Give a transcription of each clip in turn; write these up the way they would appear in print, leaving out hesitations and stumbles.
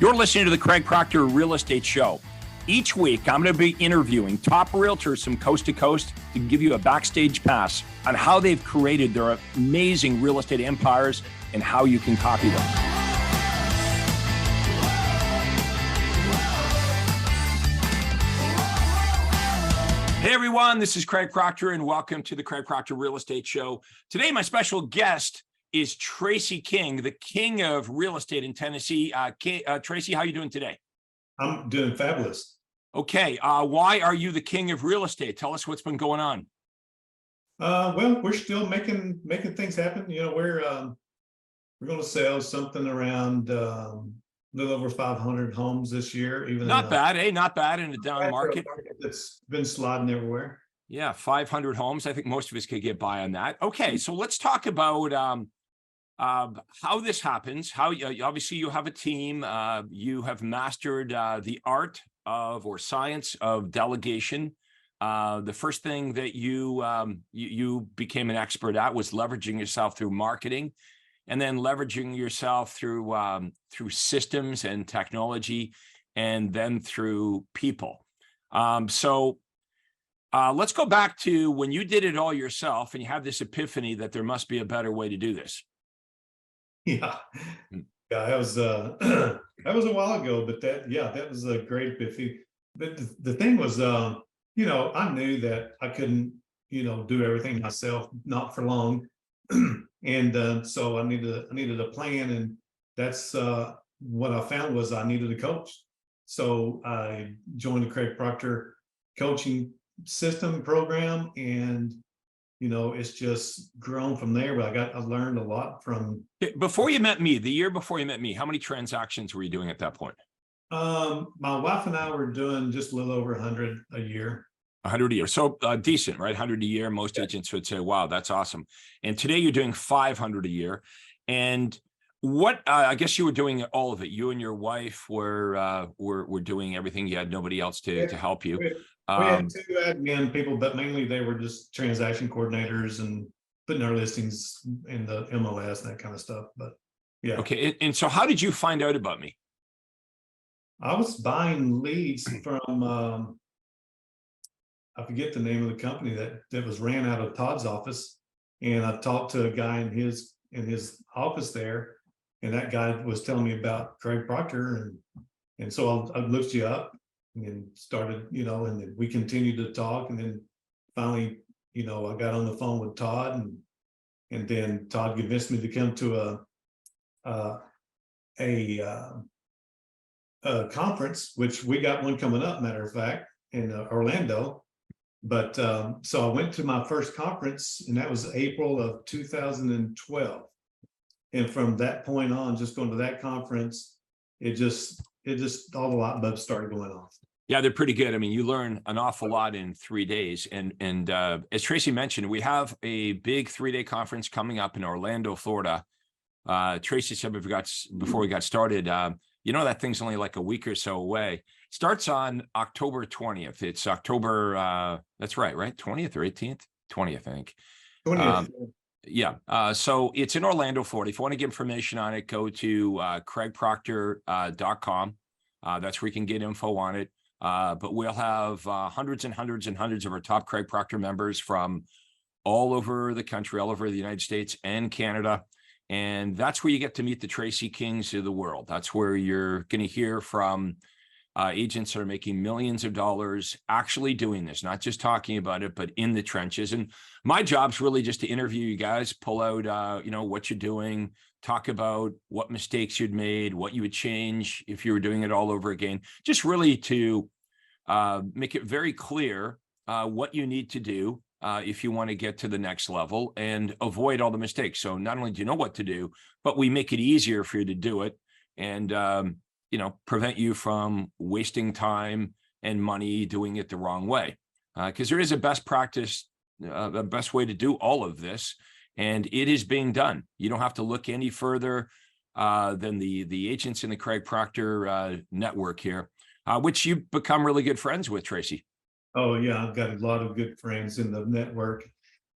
You're listening to the Craig Proctor Real Estate Show. Each week, I'm going to be interviewing top realtors from coast to coast to give you a backstage pass on how they've created their amazing real estate empires and how you can copy them. Hey everyone, this is Craig Proctor and welcome to the Craig Proctor Real Estate Show. Today, my special guest is Tracy King, the king of real estate in Tennessee. Tracy, how are you doing today? I'm doing fabulous. Okay, why are you the king of real estate? Tell us what's been going on. Well, we're still making things happen. You know, we're going to sell something around a little over 500 homes this year. Even not bad, not bad in a down market. That's been sliding everywhere. Yeah, 500 homes. I think most of us could get by on that. Okay, so let's talk about how this happens. How obviously you have a team. You have mastered the art of or science of delegation. The first thing that you became an expert at was leveraging yourself through marketing, and then leveraging yourself through systems and technology, and then through people. So let's go back to when you did it all yourself, and you have this epiphany that there must be a better way to do this. Yeah, that was that was a while ago, but that was a great epiphany. But the thing was, you know, I knew that I couldn't, you know, do everything myself, not for long, and so I needed a plan, and that's what I found was I needed a coach. So I joined the Craig Proctor coaching system program, and you know, it's just grown from there. But I learned a lot from. Before you met me, the year before you met me, how many transactions were you doing at that point? My wife and I were doing just a little over 100 a year. 100 a year. So decent, right? 100 a year. Most agents would say, wow, that's awesome. And today you're doing 500 a year. And what, I guess you were doing all of it. You and your wife were doing everything. You had nobody else to help you. We had two admin people, but mainly they were just transaction coordinators and putting our listings in the MLS and that kind of stuff. But yeah. Okay. And so how did you find out about me? I was buying leads from, I forget the name of the company that was ran out of Todd's office. And I talked to a guy in his office there, and that guy was telling me about Craig Proctor. And so I looked you up and started, you know, and then we continued to talk, and then finally, you know, I got on the phone with Todd, and then Todd convinced me to come to a conference, which we got one coming up, matter of fact, in Orlando. But so I went to my first conference, and that was April of 2012. And from that point on, just going to that conference, it just all the light bulbs started going off. Yeah, they're pretty good. I mean, you learn an awful lot in 3 days. And as Tracy mentioned, we have a big 3-day conference coming up in Orlando, Florida. Tracy said before we got started, you know, that thing's only like a week or so away. Starts on October 20th. It's October, that's right? 20th or 18th? 20th, I think. 20th. Yeah. So it's in Orlando, Florida. If you want to get information on it, go to craigproctor.com. That's where you can get info on it. But we'll have hundreds and hundreds and hundreds of our top Craig Proctor members from all over the country, all over the United States and Canada. And that's where you get to meet the Tracy Kings of the world. That's where you're going to hear from agents that are making millions of dollars actually doing this, not just talking about it, but in the trenches. And my job's really just to interview you guys, pull out, you know, what you're doing, talk about what mistakes you'd made, what you would change if you were doing it all over again, just really to make it very clear what you need to do if you want to get to the next level and avoid all the mistakes. So not only do you know what to do, but we make it easier for you to do it, and you know, prevent you from wasting time and money doing it the wrong way. Because there is a best practice, the best way to do all of this, and it is being done. You don't have to look any further than the agents in the Craig Proctor network here, which you've become really good friends with, Tracy. Oh yeah, I've got a lot of good friends in the network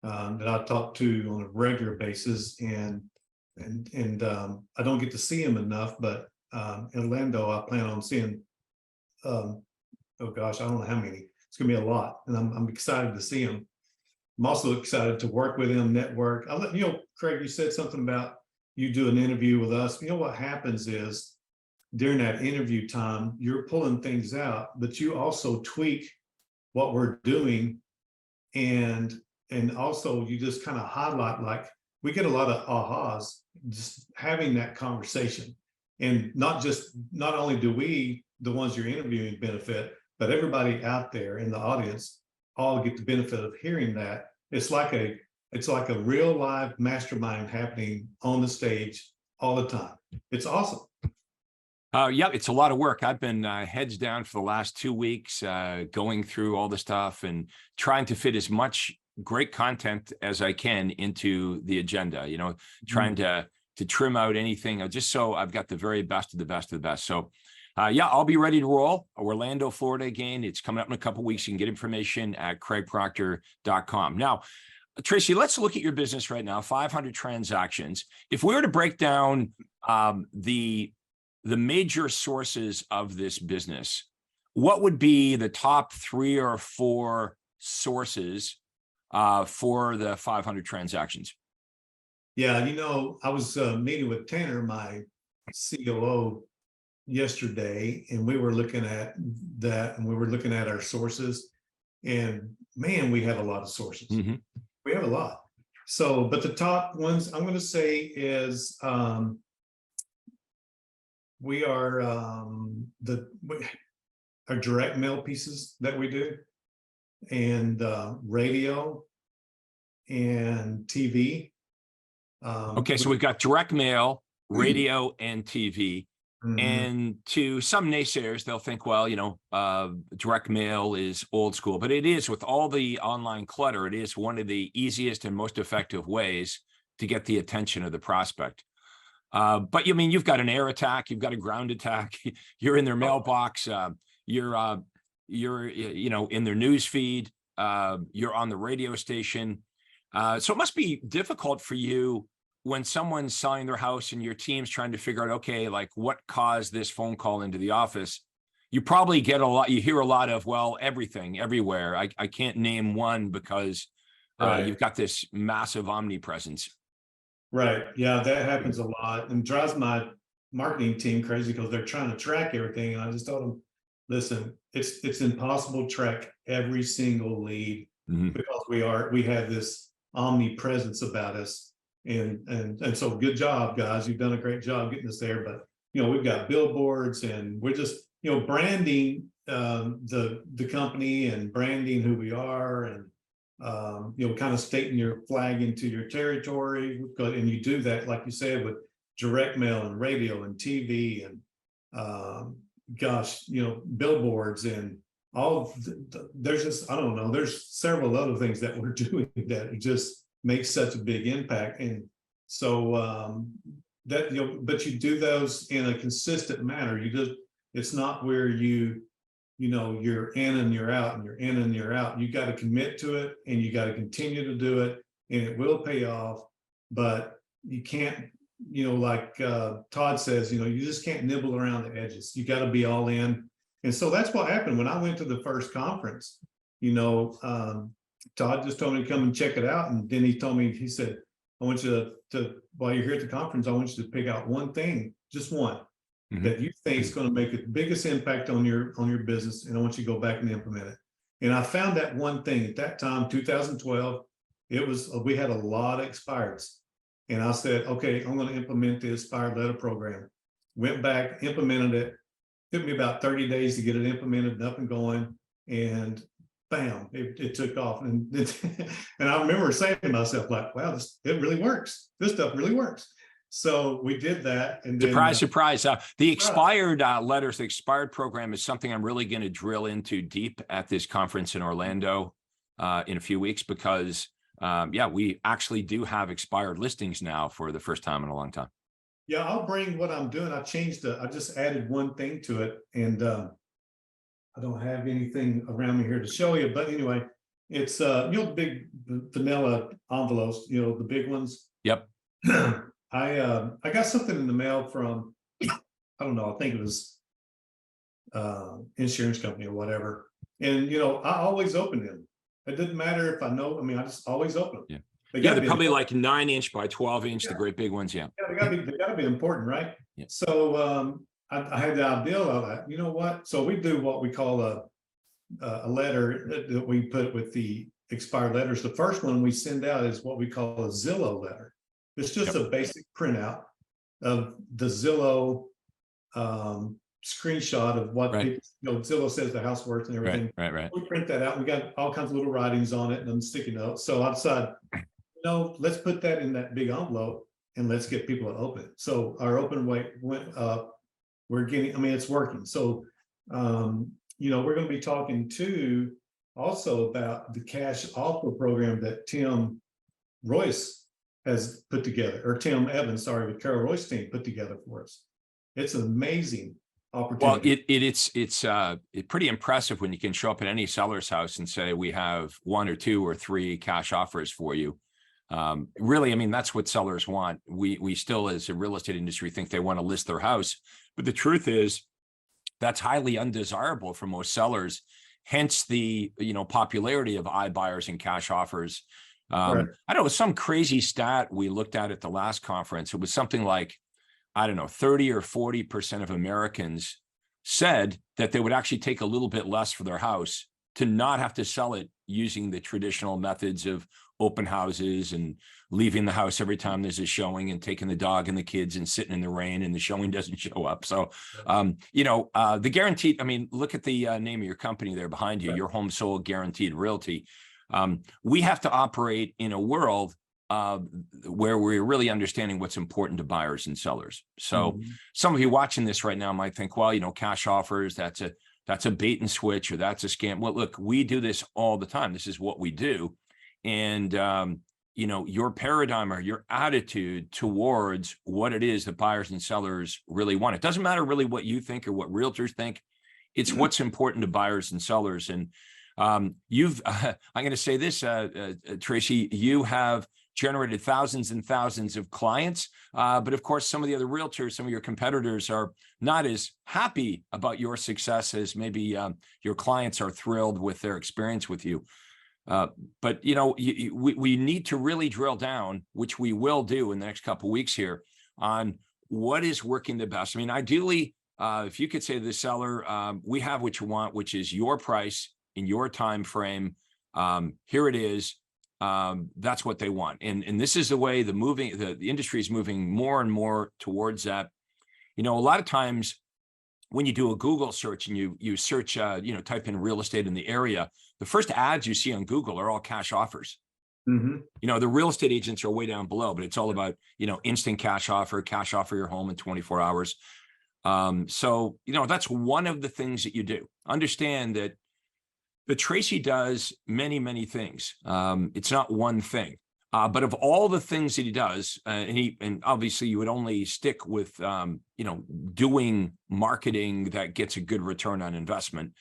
that I talk to on a regular basis, and I don't get to see them enough, but Orlando, I plan on seeing, oh gosh, I don't know how many. It's gonna be a lot, and I'm excited to see them. I'm also excited to work with them, network. I'll let you know, Craig, you said something about you do an interview with us. You know what happens is during that interview time, you're pulling things out, but you also tweak what we're doing, and also you just kind of highlight, like we get a lot of ahas just having that conversation. And not only do we, the ones you're interviewing, benefit, but everybody out there in the audience all get the benefit of hearing that. It's like a real live mastermind happening on the stage all the time. It's awesome. Yeah, it's a lot of work. I've been heads down for the last 2 weeks, going through all the stuff and trying to fit as much great content as I can into the agenda, trying to trim out anything just so I've got the very best of the best of the best. So yeah, I'll be ready to roll. Orlando, Florida again. It's coming up in a couple of weeks. You can get information at craigproctor.com. Now, Tracy, let's look at your business right now, 500 transactions. If we were to break down the major sources of this business, what would be the top 3 or 4 sources for the 500 transactions? Yeah, I was meeting with Tanner, my COO, yesterday, and we were looking at that, and we were looking at our sources, and man, we have a lot of sources. Mm-hmm. We have a lot. So, but the top ones I'm going to say is we are our direct mail pieces that we do, and radio and TV. Okay, so we've got direct mail, radio, and TV. Mhm. And to some naysayers, they'll think, well, direct mail is old school, but it is. With all the online clutter, it is one of the easiest and most effective ways to get the attention of the prospect. But you've got an air attack, you've got a ground attack, you're in their mailbox, you're in their news feed, you're on the radio station. So it must be difficult for you when someone's selling their house and your team's trying to figure out, okay, like what caused this phone call into the office. You probably you hear a lot of, well, everything, everywhere. I can't name one because Right. you've got this massive omnipresence. Right. Yeah, that happens a lot and drives my marketing team crazy because they're trying to track everything. And I just told them, listen, it's impossible to track every single lead because we have this omnipresence about us. And so good job, guys. You've done a great job getting us there. But we've got billboards, and we're just branding the company and branding who we are, and kind of stating your flag into your territory. And you do that, like you said, with direct mail and radio and TV and billboards and all. There's just, I don't know, there's several other things that we're doing that just makes such a big impact. And so but you do those in a consistent manner. It's not where you're in and you're out and you're in and you're out. You got to commit to it, and you got to continue to do it, and it will pay off. But you can't, like Todd says, you just can't nibble around the edges. You got to be all in. And so that's what happened when I went to the first conference. Todd just told me to come and check it out. And then he said, I want you to while you're here at the conference, I want you to pick out one thing, just one, that you think is going to make the biggest impact on your business. And I want you to go back and implement it. And I found that one thing at that time, 2012, we had a lot of expireds. And I said, okay, I'm going to implement the expired letter program. Went back, implemented it. Took me about 30 days to get it implemented, up and going. And bam, it took off. And and I remember saying to myself, like, wow, it really works. This stuff really works. So we did that. And surprise. The expired letters, the expired program is something I'm really going to drill into deep at this conference in Orlando in a few weeks, because we actually do have expired listings now for the first time in a long time. Yeah, I'll bring what I'm doing. I just added one thing to it, and I don't have anything around me here to show you, but anyway, it's the big vanilla envelopes, the big ones. Yep. I got something in the mail from don't know, I think it was insurance company or whatever. And I always open them. It didn't matter if I know. I mean, I just always open them. Yeah. They Yeah, gotta they're be probably important. like 9-inch by 12-inch, the Yeah. great big ones. Yeah. Yeah, they gotta be important, right? Yeah. So I had the idea of that. You know what? So we do what we call a letter that we put with the expired letters. The first one we send out is what we call a Zillow letter. It's just Yep. a basic printout of the Zillow screenshot of what Right. people, Zillow says the house worth and everything. Right. We print that out. We got all kinds of little writings on it and sticky notes. So I decided, let's put that in that big envelope and let's get people to open it. So our open rate went up. We're getting, I mean, it's working. So we're going to be talking too also about the cash offer program that Tim Royce has put together, or Tim Evans, sorry, with Carol Royce team put together for us. It's an amazing opportunity. Well, it's pretty impressive when you can show up at any seller's house and say, we have 1 or 2 or 3 cash offers for you. Really, I mean, that's what sellers want. We still, as a real estate industry, think they want to list their house, but the truth is that's highly undesirable for most sellers. Hence the popularity of iBuyers and cash offers. Right. I don't know, some crazy stat we looked at the last conference. It was something like, I don't know, 30 or 40% of Americans said that they would actually take a little bit less for their house to not have to sell it using the traditional methods of open houses and leaving the house every time there's a showing and taking the dog and the kids and sitting in the rain and the showing doesn't show up. So, the guaranteed, I mean, look at the name of your company there behind you, Right. Your Home Sold Guaranteed Realty. We have to operate in a world where we're really understanding what's important to buyers and sellers. So some of you watching this right now might think, well, cash offers, that's a bait and switch, or that's a scam. Well, look, we do this all the time. This is what we do. And, your paradigm or your attitude towards what it is that buyers and sellers really want. It doesn't matter really what you think or what realtors think. It's what's important to buyers and sellers. And I'm going to say this, Tracy, you have generated thousands and thousands of clients. But of course, some of the other realtors, some of your competitors are not as happy about your success as maybe your clients are thrilled with their experience with you. But we need to really drill down, which we will do in the next couple of weeks here, on what is working the best. I mean, ideally, if you could say to the seller, we have what you want, which is your price in your time frame. Here it is. That's what they want. And this is the way the industry is moving more and more towards that. A lot of times when you do a Google search and you search, type in real estate in the area, the first ads you see on Google are all cash offers. The real estate agents are way down below, but it's all about, instant cash offer your home in 24 hours. So, that's one of the things that you do. Understand that the Tracy does many, many things. It's not one thing, but of all the things that he does, and obviously you would only stick with, doing marketing that gets a good return on investment.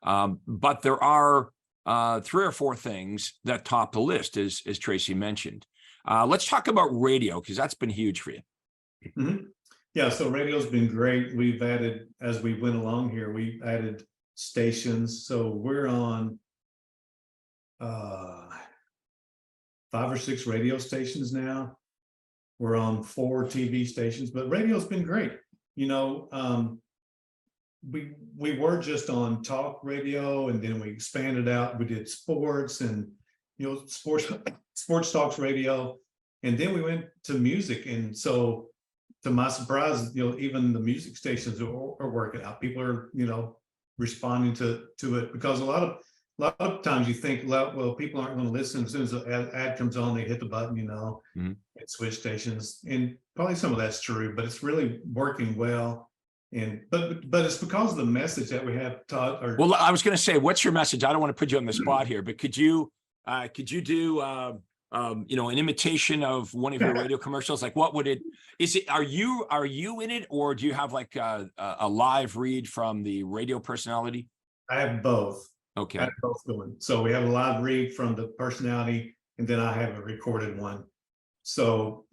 But there are 3 or 4 things that top the list, as Tracy mentioned. Let's talk about radio, because that's been huge for you. Yeah, so radio's been great. We've added, as we went along here, we've added stations. So we're on 5 or 6 radio stations now. We're on 4 TV stations, but radio's been great. We were just on talk radio, and then we expanded out. We did sports and sports talks radio, and then we went to music. And so, to my surprise, even the music stations are working out. People are responding to it, because a lot of times you think, well, people aren't going to listen. As soon as the ad comes on, they hit the button, and switch stations. And probably some of that's true, but it's really working well. And but it's because of the message that we have taught. Well, I was going to say, what's your message? I don't want to put you on the spot here, but could you do an imitation of one of your radio commercials? Like, what would it? Are you in it, or do you have like a live read from the radio personality? I have both. Okay. I have both going. So we have a live read from the personality, and then I have a recorded one. So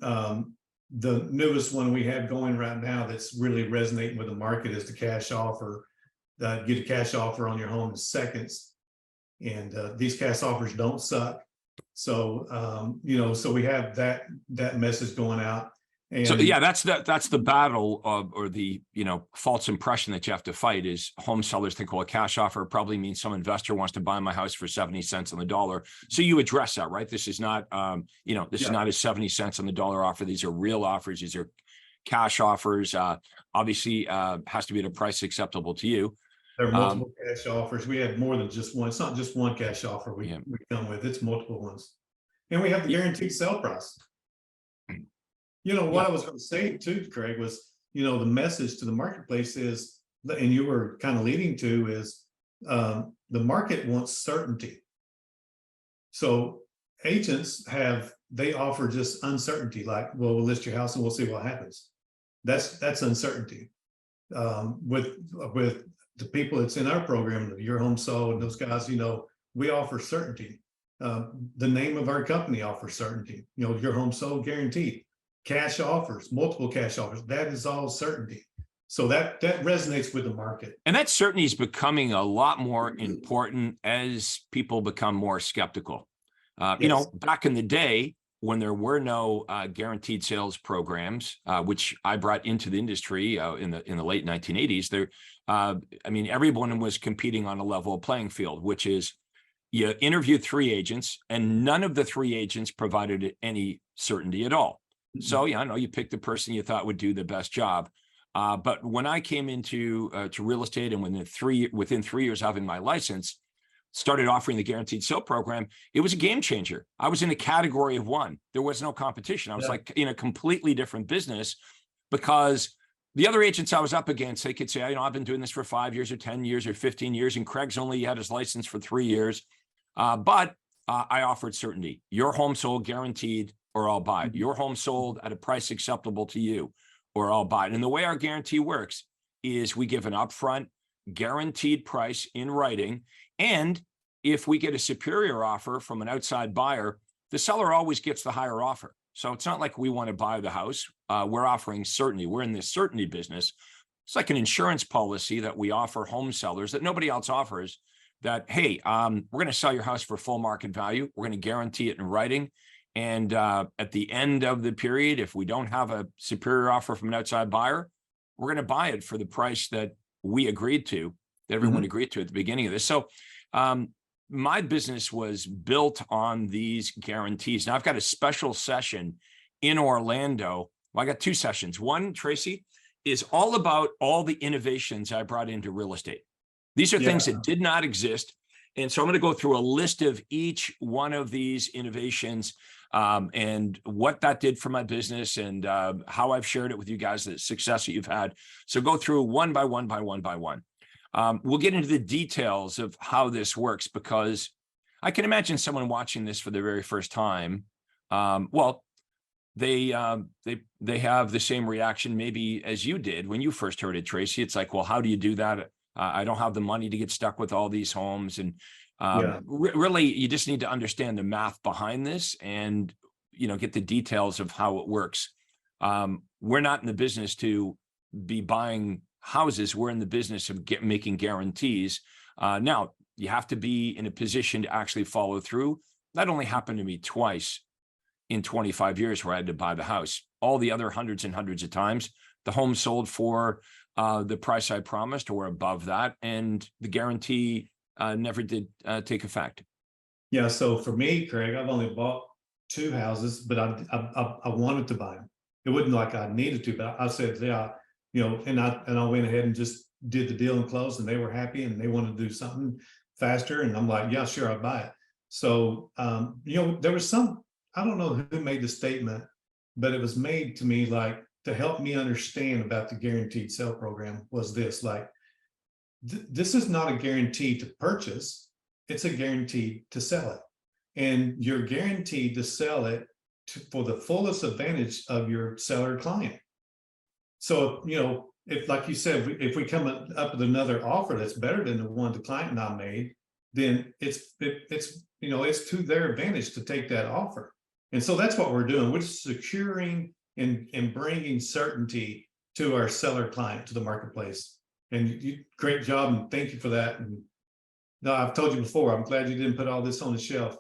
the newest one we have going right now that's really resonating with the market is the cash offer. Get a cash offer on your home in seconds. And these cash offers don't suck. So, so we have that message going out. And so yeah, that's the battle of, or the, false impression that you have to fight is home sellers think, well, a cash offer probably means some investor wants to buy my house for 70 cents on the dollar. So you address that, right? This is not, this is not a 70 cents on the dollar offer. These are real offers. These are cash offers. Obviously, has to be at a price acceptable to you. There are multiple cash offers. We have more than just one. It's not just one cash offer we come with. It's multiple ones. And we have the guaranteed sale price. What I was going to say too, Craig, was, the message to the marketplace is, and you were kind of leading to, is the market wants certainty. So agents they offer just uncertainty, like, well, we'll list your house and we'll see what happens. That's uncertainty. With the people that's in our program, Your Home Sold, and those guys, we offer certainty. The name of our company offers certainty. Your Home Sold Guaranteed. Cash offers, multiple cash offers. That is all certainty. So that resonates with the market. And that certainty is becoming a lot more important as people become more skeptical. Yes. Back in the day, when there were no guaranteed sales programs, which I brought into the industry in the late 1980s, everyone was competing on a level playing field, which is you interviewed 3 agents and none of the 3 agents provided any certainty at all. So you picked the person you thought would do the best job. But when I came into to real estate, and within 3 years having my license, started offering the guaranteed sale program, it was a game changer. I was in a category of one. There was no competition. I was like in a completely different business, because the other agents I was up against, they could say, I've been doing this for 5 years or 10 years or 15 years, and Craig's only had his license for 3 years. But I offered certainty. Your home sold guaranteed, or I'll buy it. Your home sold at a price acceptable to you, or I'll buy it. And the way our guarantee works is we give an upfront guaranteed price in writing. And if we get a superior offer from an outside buyer, the seller always gets the higher offer. So it's not like we want to buy the house. We're offering certainty. We're in this certainty business. It's like an insurance policy that we offer home sellers that nobody else offers, that, hey, we're going to sell your house for full market value. We're going to guarantee it in writing. And at the end of the period, if we don't have a superior offer from an outside buyer, we're going to buy it for the price that we agreed to, that everyone agreed to at the beginning of this. So my business was built on these guarantees. Now I've got a special session in Orlando. Well, I got 2 sessions. One, Tracy, is all about all the innovations I brought into real estate. These are things that did not exist. And so I'm going to go through a list of each one of these innovations, and what that did for my business, and how I've shared it with you guys, the success that you've had. So go through one by one by one by one. We'll get into the details of how this works, because I can imagine someone watching this for the very first time. They have the same reaction maybe as you did when you first heard it, Tracy. It's like, well, how do you do that? I don't have the money to get stuck with all these homes. And really, you just need to understand the math behind this, and get the details of how it works. We're not in the business to be buying houses. We're in the business of making guarantees. Now, you have to be in a position to actually follow through. That only happened to me twice in 25 years where I had to buy the house. All the other hundreds and hundreds of times, the home sold for the price I promised or above that, and the guarantee never did take effect. Yeah. So for me, Craig, I've only bought 2 houses, but I wanted to buy them. It wasn't like I needed to, but I said, and I went ahead and just did the deal and closed, and they were happy, and they wanted to do something faster. And I'm like, yeah, sure, I'll buy it. So, there was I don't know who made the statement, but it was made to me, like, to help me understand about the guaranteed sale program, was this, like, this is not a guarantee to purchase. It's a guarantee to sell it. And you're guaranteed to sell it for the fullest advantage of your seller client. So, if, like you said, if we come up with another offer that's better than the one the client and I made, then it's to their advantage to take that offer. And so that's what we're doing. We're securing and bringing certainty to our seller client, to the marketplace. And great job, and thank you for that. And no, I've told you before, I'm glad you didn't put all this on the shelf.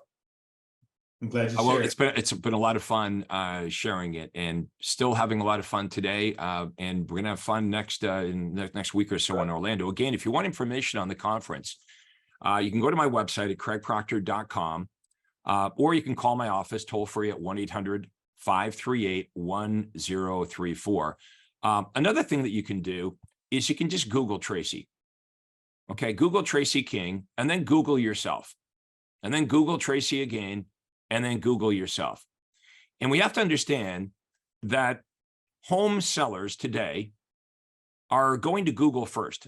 I'm glad you Well, shared. it's been a lot of fun sharing it, and still having a lot of fun today. And we're gonna have fun next in the next week or so in Orlando. Again, if you want information on the conference, you can go to my website at craigproctor.com, or you can call my office toll free at 1-800-538-1034. Another thing that you can do is you can just Google Tracy. Okay, Google Tracy King, and then Google yourself, and then Google Tracy again, and then Google yourself. And we have to understand that home sellers today are going to Google first.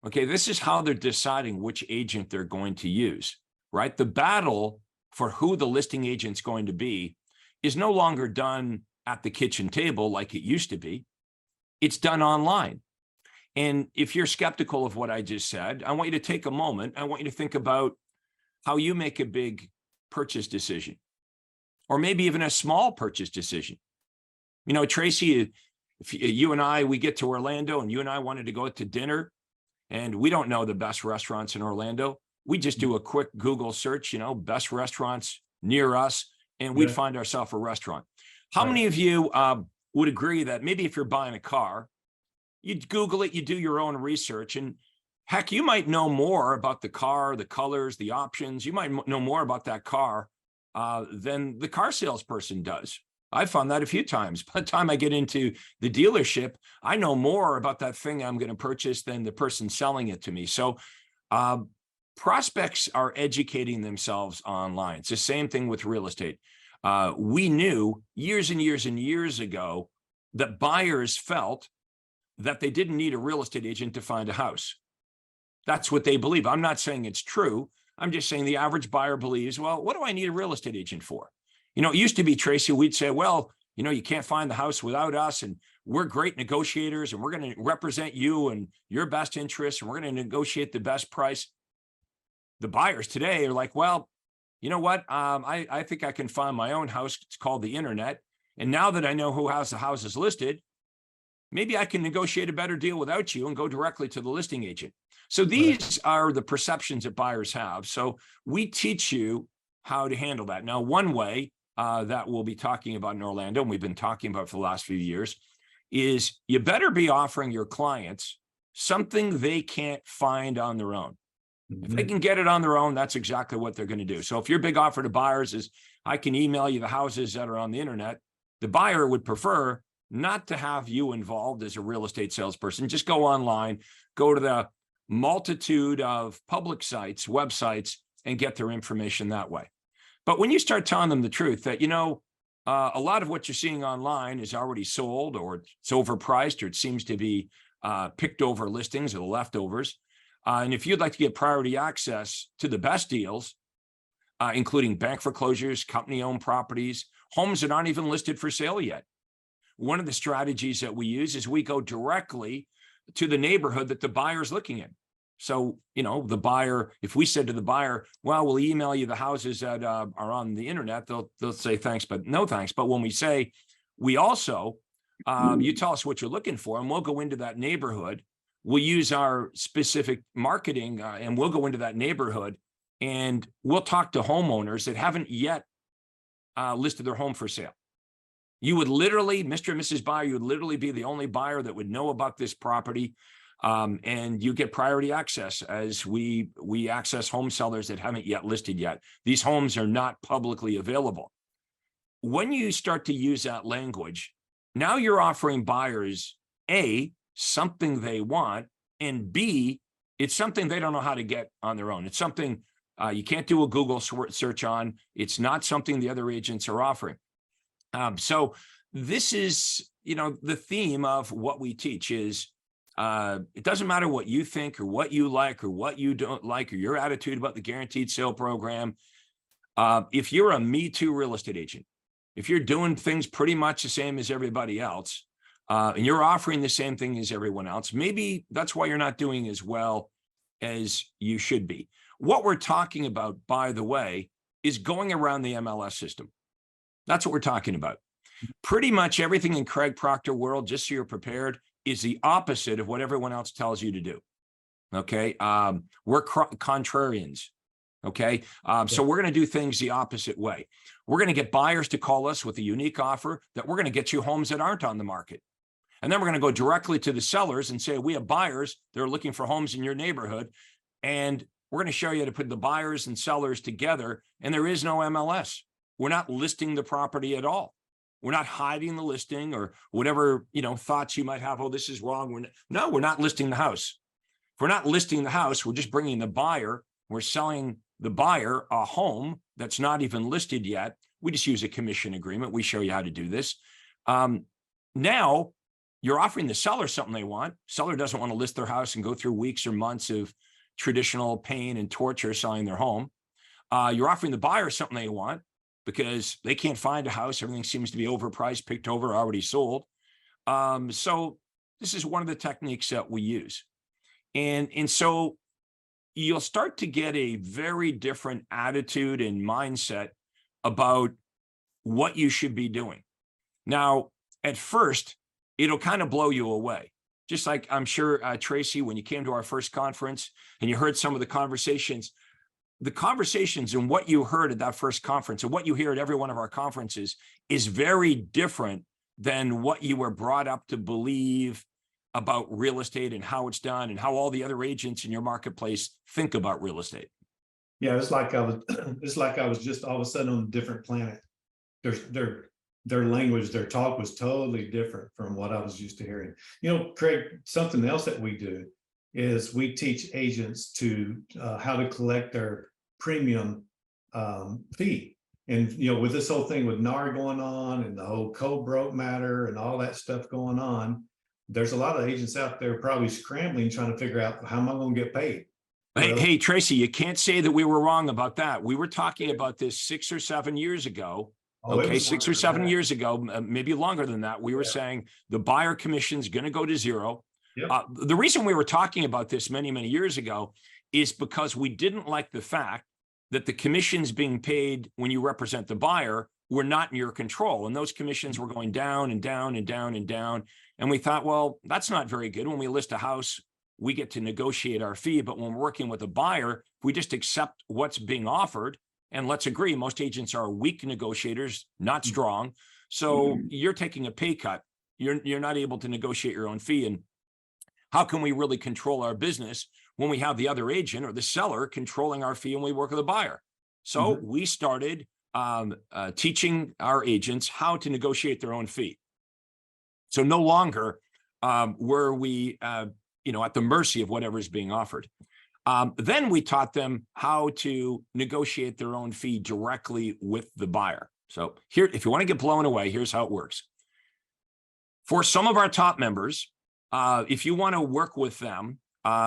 Okay, this is how they're deciding which agent they're going to use, right? The battle for who the listing agent's going to be is no longer done at the kitchen table like it used to be. It's done online. And if you're skeptical of what I just said, I want you to take a moment. I want you to think about how you make a big purchase decision, or maybe even a small purchase decision. You know, Tracy, if you and I, we get to Orlando and you and I wanted to go to dinner, and we don't know the best restaurants in Orlando. We just do a quick Google search, you know, best restaurants near us, and we'd find ourselves a restaurant. How many of you would agree that maybe if you're buying a car, you'd Google it, you do your own research, and heck, you might know more about the car, the colors, the options. You might know more about that car than the car salesperson does. I've found that a few times. By the time I get into the dealership, I know more about that thing I'm going to purchase than the person selling it to me. So prospects are educating themselves online. It's the same thing with real estate. We knew years and years and years ago that buyers felt that they didn't need a real estate agent to find a house. That's what they believe. I'm not saying it's true. I'm just saying the average buyer believes, well, what do I need a real estate agent for? You know, it used to be, Tracy, we'd say, well, you know, you can't find the house without us, and we're great negotiators, and we're going to represent you and your best interests, and we're going to negotiate the best price. The buyers today are like, well, you know what? I think I can find my own house. It's called the internet. And now that I know who has the houses listed, maybe I can negotiate a better deal without you and go directly to the listing agent. So these are the perceptions that buyers have. So we teach you how to handle that. Now, one way that we'll be talking about in Orlando, and we've been talking about for the last few years, is you better be offering your clients something they can't find on their own. If they can get it on their own, that's exactly what they're going to do. So if your big offer to buyers is, I can email you the houses that are on the internet, the buyer would prefer not to have you involved as a real estate salesperson. Just go online, go to the multitude of public sites, websites, and get their information that way. But when you start telling them the truth that, you know, a lot of what you're seeing online is already sold, or it's overpriced, or it seems to be picked over listings or the leftovers. And if you'd like to get priority access to the best deals, including bank foreclosures, company-owned properties, homes that aren't even listed for sale yet, one of the strategies that we use is we go directly to the neighborhood that the buyer's looking in. So, you know, the buyer, if we said to the buyer, well, we'll email you the houses that are on the internet, they'll say thanks, but no thanks. But when we say, we also, you tell us what you're looking for, and we'll go into that neighborhood. We'll use our specific marketing, and we'll go into that neighborhood, and we'll talk to homeowners that haven't yet listed their home for sale. You would literally, Mr. and Mrs. Buyer, you would literally be the only buyer that would know about this property. And you get priority access as we access home sellers that haven't yet listed yet. These homes are not publicly available. When you start to use that language, now you're offering buyers, A, something they want, and B, it's something they don't know how to get on their own. It's something you can't do a Google search on. It's not something the other agents are offering. So this is, you know, the theme of what we teach is, it doesn't matter what you think or what you like or what you don't like or your attitude about the guaranteed sale program. If you're a Me Too real estate agent, if you're doing things pretty much the same as everybody else, and you're offering the same thing as everyone else, maybe that's why you're not doing as well as you should be. What we're talking about, by the way, is going around the MLS system. That's what we're talking about. Pretty much everything in Craig Proctor world, just so you're prepared, is the opposite of what everyone else tells you to do. Okay. We're contrarians. Okay. So we're going to do things the opposite way. We're going to get buyers to call us with a unique offer that we're going to get you homes that aren't on the market. And then we're going to go directly to the sellers and say, we have buyers that are looking for homes in your neighborhood. And we're going to show you how to put the buyers and sellers together. And there is no MLS. We're not listing the property at all. We're not hiding the listing or whatever, thoughts you might have. Oh, this is wrong. We're not listing the house. If we're not listing the house, we're just bringing the buyer. We're selling the buyer a home that's not even listed yet. We just use a commission agreement. We show you how to do this. Now you're offering the seller something they want. Seller doesn't want to list their house and go through weeks or months of traditional pain and torture selling their home. You're offering the buyer something they want because they can't find a house. Everything seems to be overpriced, picked over, already sold. So this is one of the techniques that we use. And so you'll start to get a very different attitude and mindset about what you should be doing. Now, at first, it'll kind of blow you away. Just like I'm sure, Tracy, when you came to our first conference and you heard some of the conversations and what you heard at that first conference and what you hear at every one of our conferences is very different than what you were brought up to believe about real estate and how it's done and how all the other agents in your marketplace think about real estate. Yeah, it's like I was just all of a sudden on a different planet. Their language, their talk was totally different from what I was used to hearing. Craig, something else that we do is we teach agents to how to collect their premium fee. And with this whole thing with NAR going on and the whole code broke matter and all that stuff going on, there's a lot of agents out there probably scrambling, trying to figure out how am I going to get paid. Hey, Tracy, you can't say that we were wrong about that. We were talking about this 6 or 7 years ago. Okay, 6 or 7 years ago, maybe longer than that. We were saying the buyer commission is going to go to zero. Yep. The reason we were talking about this many, many years ago is because we didn't like the fact that the commissions being paid when you represent the buyer were not in your control. And those commissions were going down and down and down and down. And we thought, well, that's not very good. When we list a house, we get to negotiate our fee. But when we're working with a buyer, we just accept what's being offered. And let's agree, most agents are weak negotiators, not strong. So you're taking a pay cut. You're not able to negotiate your own fee. And how can we really control our business when we have the other agent or the seller controlling our fee and we work with a buyer? So we started teaching our agents how to negotiate their own fee. So no longer were we at the mercy of whatever is being offered. Then we taught them how to negotiate their own fee directly with the buyer. So here, if you want to get blown away, here's how it works. For some of our top members, if you want to work with them,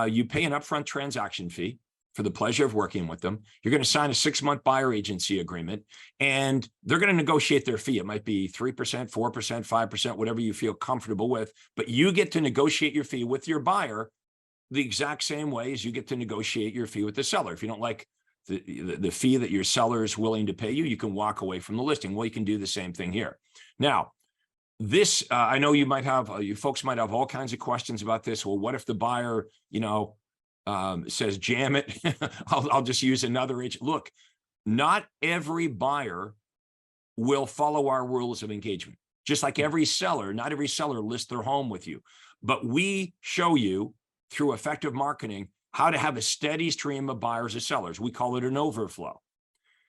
you pay an upfront transaction fee for the pleasure of working with them. You're going to sign a 6-month buyer agency agreement, and they're going to negotiate their fee. It might be 3%, 4%, 5%, whatever you feel comfortable with, but you get to negotiate your fee with your buyer the exact same way as you get to negotiate your fee with the seller. If you don't like the fee that your seller is willing to pay you, you can walk away from the listing. Well, you can do the same thing here. Now, this, I know you might have, you folks might have all kinds of questions about this. Well, what if the buyer, says, jam it? I'll just use another agent. Look, not every buyer will follow our rules of engagement. Just like every seller, not every seller lists their home with you. But we show you through effective marketing how to have a steady stream of buyers and sellers. We call it an overflow.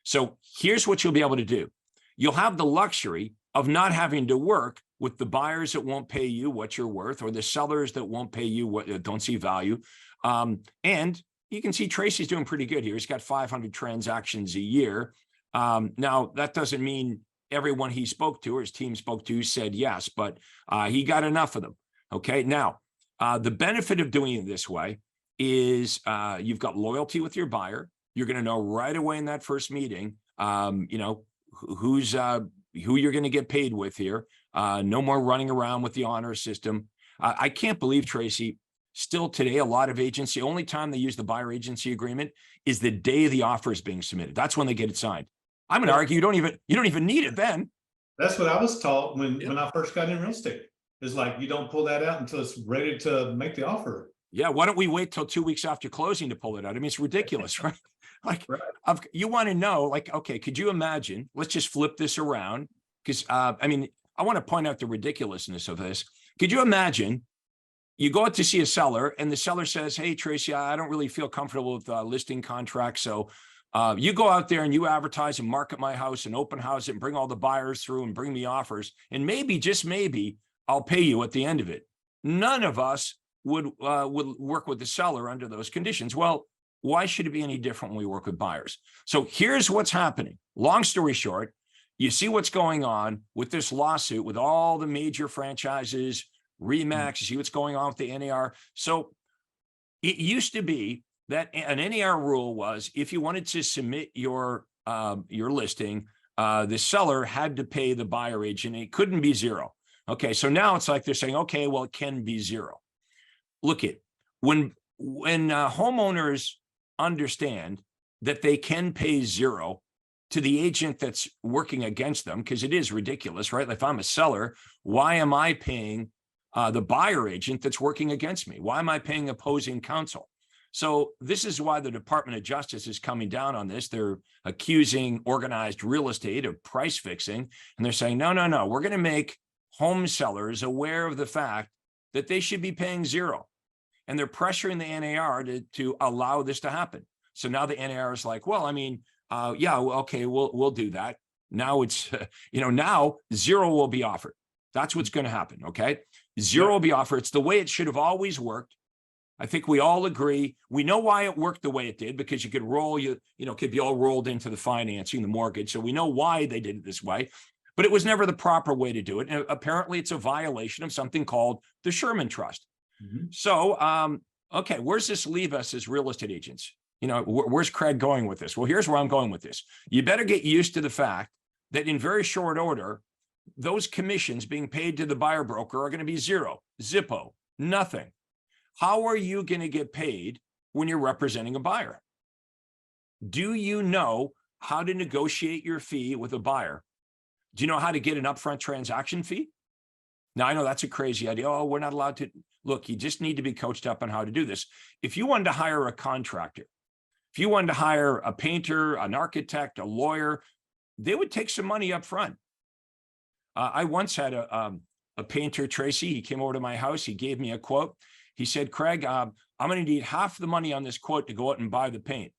So here's what you'll be able to do. You'll have the luxury of not having to work with the buyers that won't pay you what you're worth, or the sellers that won't pay you what don't see value. And you can see Tracy's doing pretty good here. He's got 500 transactions a year. Now, that doesn't mean everyone he spoke to or his team spoke to said yes, but he got enough of them. Okay. Now, the benefit of doing it this way is you've got loyalty with your buyer. You're going to know right away in that first meeting, who you're going to get paid with here. No more running around with the honor system. I can't believe, Tracy, still today, a lot of agents, the only time they use the buyer agency agreement is the day the offer is being submitted. That's when they get it signed. I'm going to argue you don't even need it then. That's what I was taught when I first got in real estate. It's like, you don't pull that out until it's ready to make the offer. Yeah, why don't we wait till 2 weeks after closing to pull it out? I mean, it's ridiculous, right? Like, Right. you want to know, like, okay, could you imagine? Let's just flip this around because, I mean, I want to point out the ridiculousness of this. Could you imagine? You go out to see a seller, and the seller says, "Hey, Tracy, I don't really feel comfortable with listing contracts, so you go out there and you advertise and market my house and open house it and bring all the buyers through and bring me offers, and maybe, just maybe, I'll pay you at the end of it." None of us would work with the seller under those conditions. Well, why should it be any different when we work with buyers? So here's what's happening. Long story short, you see what's going on with this lawsuit with all the major franchises, Remax, you see what's going on with the NAR. So it used to be that an NAR rule was if you wanted to submit your listing, the seller had to pay the buyer agent. It couldn't be zero. Okay, so now it's like they're saying, okay, well, it can be zero. Look at when homeowners understand that they can pay zero to the agent that's working against them, because it is ridiculous, right? If I'm a seller, why am I paying the buyer agent that's working against me? Why am I paying opposing counsel? So this is why the Department of Justice is coming down on this. They're accusing organized real estate of price fixing, and they're saying, no, no, no, we're going to make home sellers aware of the fact that they should be paying zero. And they're pressuring the NAR to allow this to happen. So now the NAR is like, well, I mean, yeah, okay, we'll do that. Now it's, now zero will be offered. That's what's going to happen. Okay. Zero will be offered. It's the way it should have always worked. I think we all agree. We know why it worked the way it did, because you could roll, could be all rolled into the financing, the mortgage. So we know why they did it this way, but it was never the proper way to do it. And apparently it's a violation of something called the Sherman Trust. Mm-hmm. So, okay, where's this leave us as real estate agents? Where's Craig going with this? Well, here's where I'm going with this. You better get used to the fact that in very short order, those commissions being paid to the buyer broker are going to be zero, zippo, nothing. How are you going to get paid when you're representing a buyer? Do you know how to negotiate your fee with a buyer? Do you know how to get an upfront transaction fee? Now, I know that's a crazy idea. Oh, we're not allowed to. Look, you just need to be coached up on how to do this. If you wanted to hire a contractor, if you wanted to hire a painter, an architect, a lawyer, they would take some money up front. I once had a painter, Tracy. He came over to my house. He gave me a quote. He said, Craig, I'm going to need half the money on this quote to go out and buy the paint.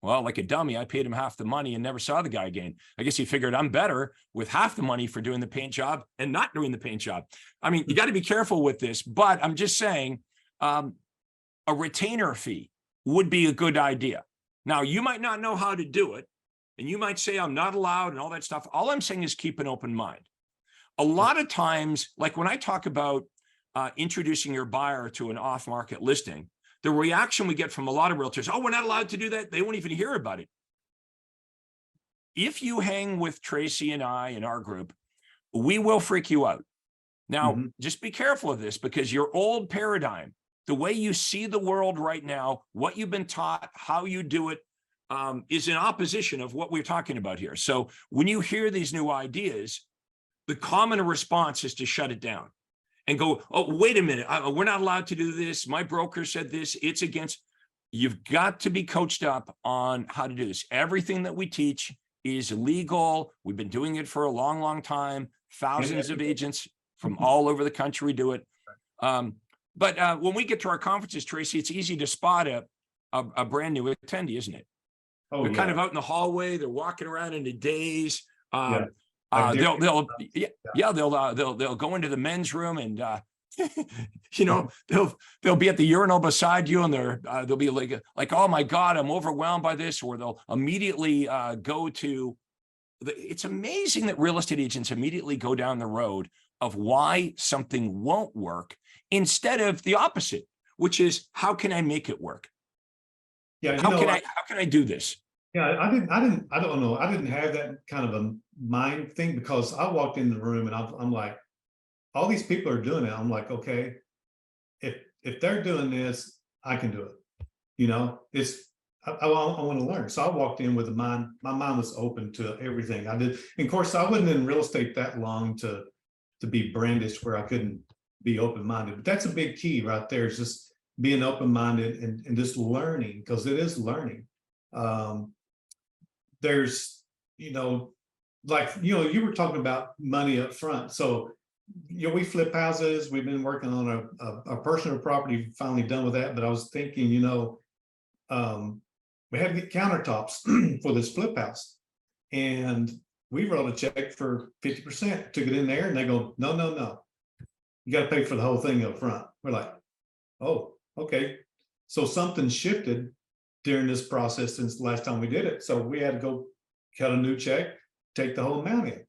Well, like a dummy, I paid him half the money and never saw the guy again. I guess he figured I'm better with half the money for doing the paint job and not doing the paint job. I mean, you got to be careful with this, but I'm just saying a retainer fee would be a good idea. Now, you might not know how to do it, and you might say I'm not allowed and all that stuff. All I'm saying is keep an open mind. A lot of times, like when I talk about introducing your buyer to an off-market listing, the reaction we get from a lot of realtors, oh, we're not allowed to do that. They won't even hear about it. If you hang with Tracy and I in our group, we will freak you out. Now, just be careful of this, because your old paradigm, the way you see the world right now, what you've been taught, how you do it, is in opposition of what we're talking about here. So when you hear these new ideas, the common response is to shut it down and go, oh, wait a minute, we're not allowed to do this. My broker said this, it's against. You've got to be coached up on how to do this. Everything that we teach is legal. We've been doing it for a long, long time. Thousands of agents from all over the country do it. But when we get to our conferences, Tracy, it's easy to spot a brand new attendee, isn't it? Oh, they're kind of out in the hallway. They're walking around in a daze. They'll go into the men's room and they'll be at the urinal beside you, and they'll be like, oh my God, I'm overwhelmed by this, or they'll immediately go to it's amazing that real estate agents immediately go down the road of why something won't work instead of the opposite, which is how can I make it work? Yeah, how can I do this? Yeah, I don't know. I didn't have that kind of a mind thing, because I walked in the room and I'm like, all these people are doing it. I'm like, okay, if they're doing this, I can do it. I want to learn. So I walked in with my mind was open to everything I did. And of course, I wasn't in real estate that long to be brandished where I couldn't be open-minded. But that's a big key right there, is just being open-minded and just learning, because it is learning. There's, like, you were talking about money up front. So, we flip houses. We've been working on a personal property, finally done with that. But I was thinking, we had to get countertops for this flip house. And we wrote a check for 50%, took it in there, and they go, no, no, no. You got to pay for the whole thing up front. We're like, oh, okay. So something shifted during this process since the last time we did it. So we had to go cut a new check, take the whole amount in.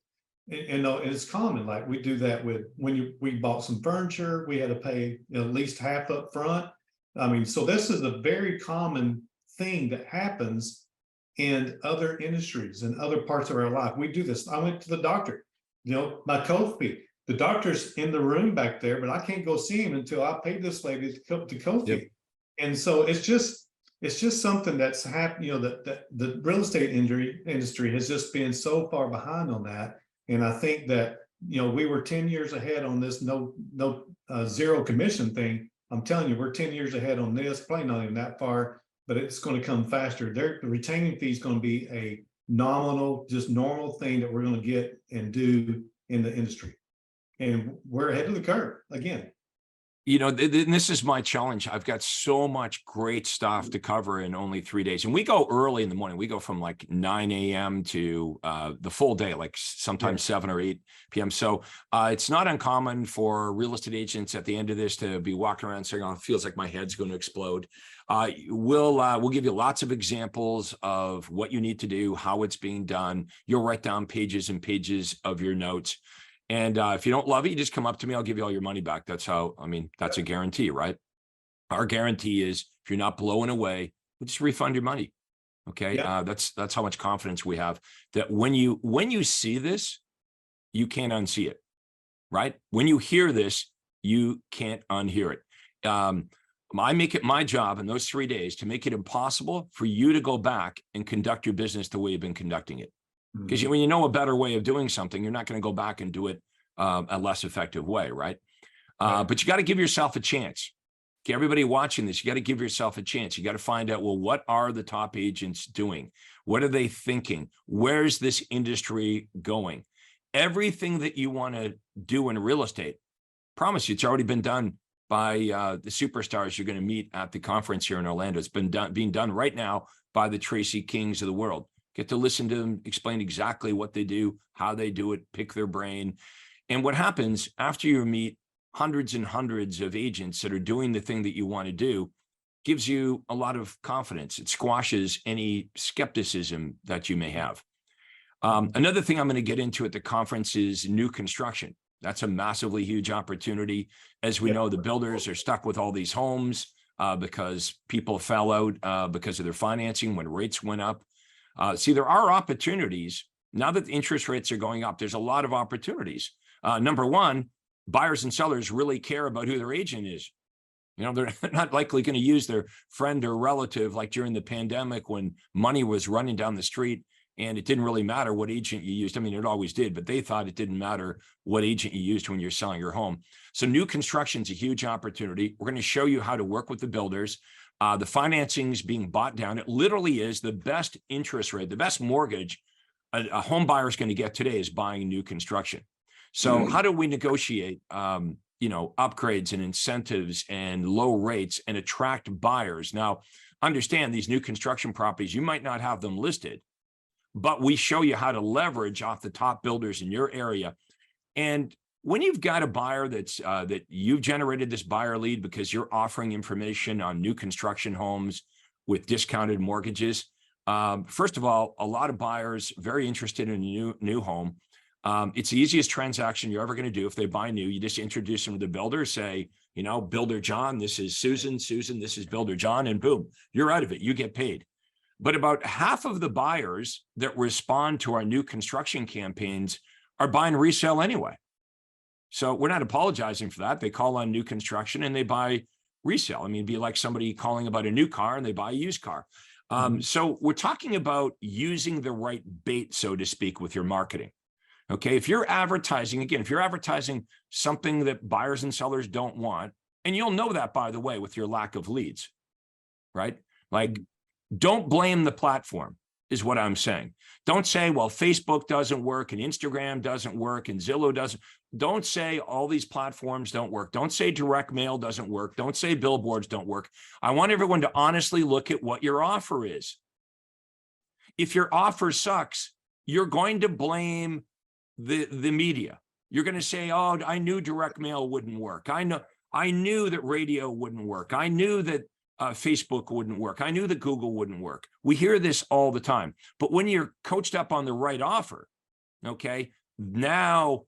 And it's common. Like, we do that with we bought some furniture, we had to pay at least half up front. I mean, so this is a very common thing that happens in other industries and other parts of our life. We do this. I went to the doctor, my co-fee. The doctor's in the room back there, but I can't go see him until I pay this lady to co-fee. Yep. And so it's just something that's happened, that the real estate industry has just been so far behind on that. And I think that, we were 10 years ahead on this zero commission thing. I'm telling you, we're 10 years ahead on this, probably not even that far, but it's going to come faster. The retaining fee is going to be a nominal, just normal thing that we're going to get and do in the industry. And we're ahead of the curve again. This is my challenge. I've got so much great stuff to cover in only 3 days. And we go early in the morning. We go from like 9 a.m. to the full day, like sometimes 7 or 8 p.m. So it's not uncommon for real estate agents at the end of this to be walking around saying, oh, it feels like my head's going to explode. We'll give you lots of examples of what you need to do, how it's being done. You'll write down pages and pages of your notes. And if you don't love it, you just come up to me. I'll give you all your money back. That's a guarantee, right? Our guarantee is if you're not blowing away, we'll just refund your money. Okay. Yeah. That's how much confidence we have that when you see this, you can't unsee it, right? When you hear this, you can't unhear it. I make it my job in those 3 days to make it impossible for you to go back and conduct your business the way you've been conducting it. Because when you know a better way of doing something, you're not going to go back and do it a less effective way, right? But you got to give yourself a chance. Okay, everybody watching this, you got to give yourself a chance. You got to find out, well, what are the top agents doing? What are they thinking? Where's this industry going? Everything that you want to do in real estate, promise you, it's already been done by the superstars you're going to meet at the conference here in Orlando. It's been being done right now by the Tracy Kings of the world. Get to listen to them explain exactly what they do, how they do it, pick their brain. And what happens after you meet hundreds and hundreds of agents that are doing the thing that you want to do gives you a lot of confidence. It squashes any skepticism that you may have. Another thing I'm going to get into at the conference is new construction. That's a massively huge opportunity. As we know, the builders are stuck with all these homes because people fell out because of their financing when rates went up. See, there are opportunities now that the interest rates are going up. There's a lot of opportunities. Number one, buyers and sellers really care about who their agent is. They're not likely going to use their friend or relative like during the pandemic when money was running down the street and it didn't really matter what agent you used. I mean, it always did, but they thought it didn't matter what agent you used when you're selling your home. So new construction is a huge opportunity. We're going to show you how to work with the builders. The financing is being bought down. It literally is the best interest rate, the best mortgage a home buyer is going to get today is buying new construction. So how do we negotiate, upgrades and incentives and low rates and attract buyers? Now, understand these new construction properties, you might not have them listed, but we show you how to leverage off the top builders in your area. And when you've got a buyer that you've generated this buyer lead because you're offering information on new construction homes with discounted mortgages, first of all, a lot of buyers very interested in a new home. It's the easiest transaction you're ever going to do. If they buy new, you just introduce them to the builder, say, Builder John, this is Susan, this is Builder John, and boom, you're out of it. You get paid. But about half of the buyers that respond to our new construction campaigns are buying resale anyway. So we're not apologizing for that. They call on new construction and they buy resale. I mean, it'd be like somebody calling about a new car and they buy a used car. So we're talking about using the right bait, so to speak, with your marketing. Okay, if you're advertising, again, if you're advertising something that buyers and sellers don't want, and you'll know that, by the way, with your lack of leads, right? Like, don't blame the platform, is what I'm saying. Don't say, well, Facebook doesn't work and Instagram doesn't work and Zillow doesn't. Don't say all these platforms don't work. Don't say direct mail doesn't work. Don't say billboards don't work. I want everyone to honestly look at what your offer is. If your offer sucks, you're going to blame the media. You're going to say, oh, I knew direct mail wouldn't work. I knew that radio wouldn't work. I knew that Facebook wouldn't work. I knew that Google wouldn't work. We hear this all the time. But when you're coached up on the right offer, okay, now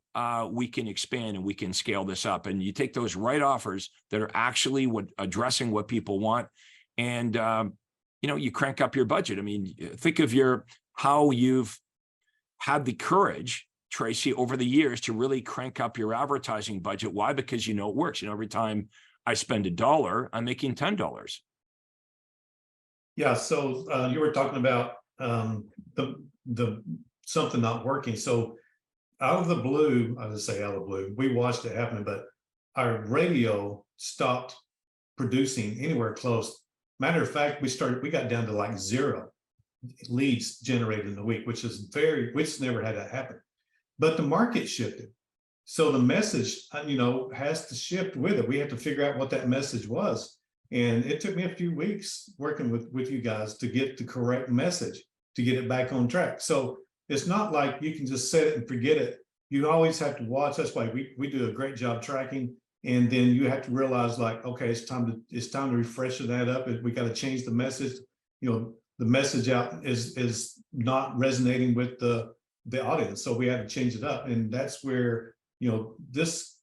we can expand and we can scale this up. And you take those right offers that are actually addressing what people want, and you crank up your budget. I mean, think of how you've had the courage, Tracy, over the years to really crank up your advertising budget. Why? Because it works. Every time I spend $1, I'm making $10. Yeah. So you were talking about the something not working. So out of the blue, I would say out of the blue, we watched it happen, but our radio stopped producing anywhere close. Matter of fact, we got down to like 0 leads generated in the week, which never had that happen. But the market shifted. So the message, has to shift with it. We have to figure out what that message was. And it took me a few weeks working with you guys to get the correct message, to get it back on track. So it's not like you can just set it and forget it. You always have to watch. That's why we do a great job tracking. And then you have to realize, like, okay, it's time to refresh that up. We got to change the message. The message out is not resonating with the audience. So we had to change it up. And that's where, this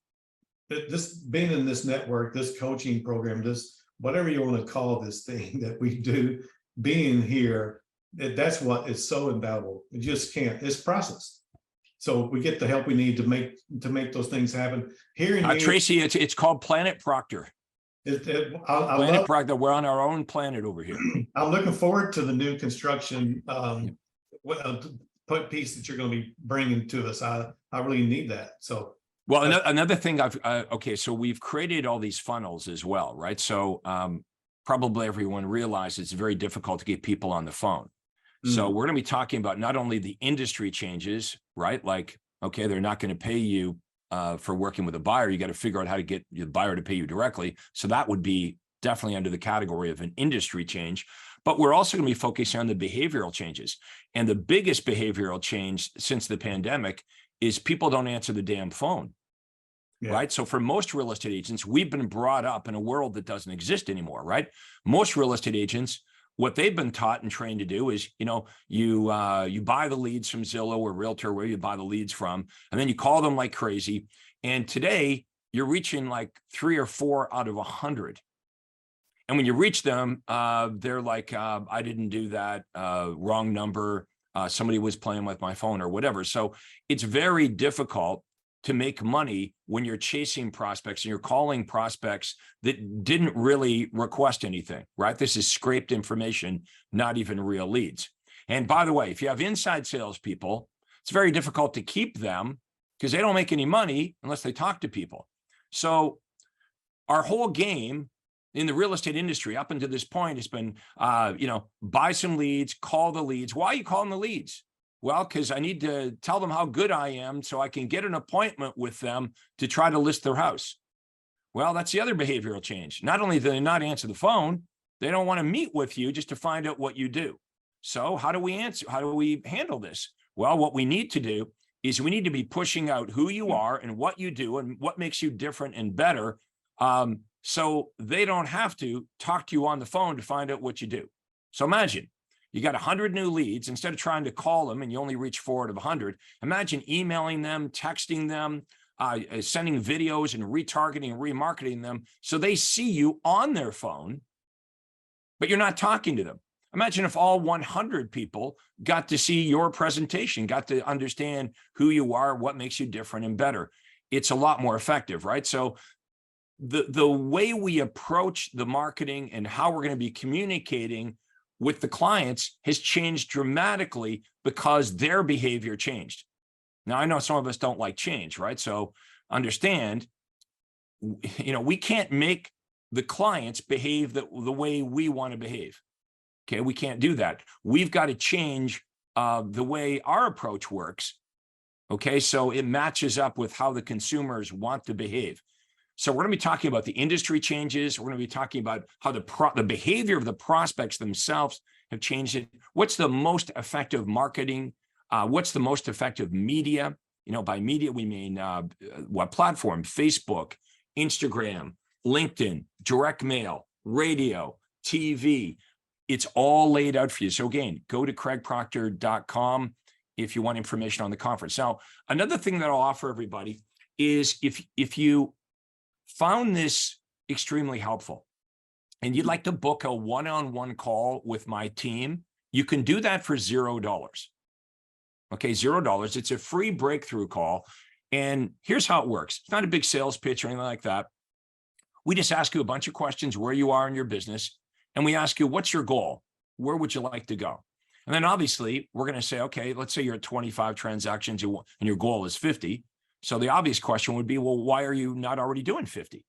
being in this network, this coaching program, this, whatever you want to call this thing that we do, being here, that's what is so invaluable. It just can't, it's process. So we get the help we need to make those things happen here in Tracy, it's called Planet Proctor. Planet Proctor. We're on our own planet over here. I'm looking forward to the new construction piece that you're going to be bringing to us. I really need that. So, well, another thing okay, so we've created all these funnels as well, right? So probably everyone realizes it's very difficult to get people on the phone. So we're going to be talking about not only the industry changes, right? Like, okay, they're not going to pay you for working with a buyer. You got to figure out how to get the buyer to pay you directly. So that would be definitely under the category of an industry change. But we're also going to be focusing on the behavioral changes. And the biggest behavioral change since the pandemic is people don't answer the damn phone, right? So for most real estate agents, we've been brought up in a world that doesn't exist anymore, right? Most real estate agents, what they've been taught and trained to do is, you buy the leads from Zillow or Realtor, where you buy the leads from, and then you call them like crazy. And today you're reaching like 3 or 4 out of 100. And when you reach them, they're like, I didn't do that, wrong number. Somebody was playing with my phone or whatever. So it's very difficult to make money when you're chasing prospects and you're calling prospects that didn't really request anything, right? This is scraped information, not even real leads. And by the way, if you have inside salespeople, it's very difficult to keep them because they don't make any money unless they talk to people. So our whole game in the real estate industry up until this point has been, buy some leads, call the leads. Why are you calling the leads? Well, because I need to tell them how good I am so I can get an appointment with them to try to list their house. Well, that's the other behavioral change. Not only do they not answer the phone, they don't want to meet with you just to find out what you do. So how do we handle this? Well, what we need to do is we need to be pushing out who you are and what you do and what makes you different and better. So they don't have to talk to you on the phone to find out what you do. So imagine you got 100 new leads. Instead of trying to call them and you only reach 4 out of 100, imagine emailing them, texting them, sending videos and retargeting and remarketing them so they see you on their phone, but you're not talking to them. Imagine if all 100 people got to see your presentation, got to understand who you are, what makes you different and better. It's a lot more effective, right? So the way we approach the marketing and how we're going to be communicating with the clients has changed dramatically because their behavior changed. Now, I know some of us don't like change, right? So understand, we can't make the clients behave the way we want to behave. Okay, we can't do that. We've got to change the way our approach works. Okay, so it matches up with how the consumers want to behave. So we're going to be talking about the industry changes. We're going to be talking about how the behavior of the prospects themselves have changed it. What's the most effective marketing? What's the most effective media? By media, we mean what platform? Facebook, Instagram, LinkedIn, direct mail, radio, TV. It's all laid out for you. So again, go to craigproctor.com if you want information on the conference. Now, another thing that I'll offer everybody is if you found this extremely helpful and you'd like to book a one-on-one call with my team, you can do that for $0. Okay, $0. It's a free breakthrough call. And here's how it works. It's not a big sales pitch or anything like that. We just ask you a bunch of questions where you are in your business. And we ask you, what's your goal? Where would you like to go? And then obviously we're going to say, okay, let's say you're at 25 transactions and your goal is 50. So the obvious question would be, well, why are you not already doing 50?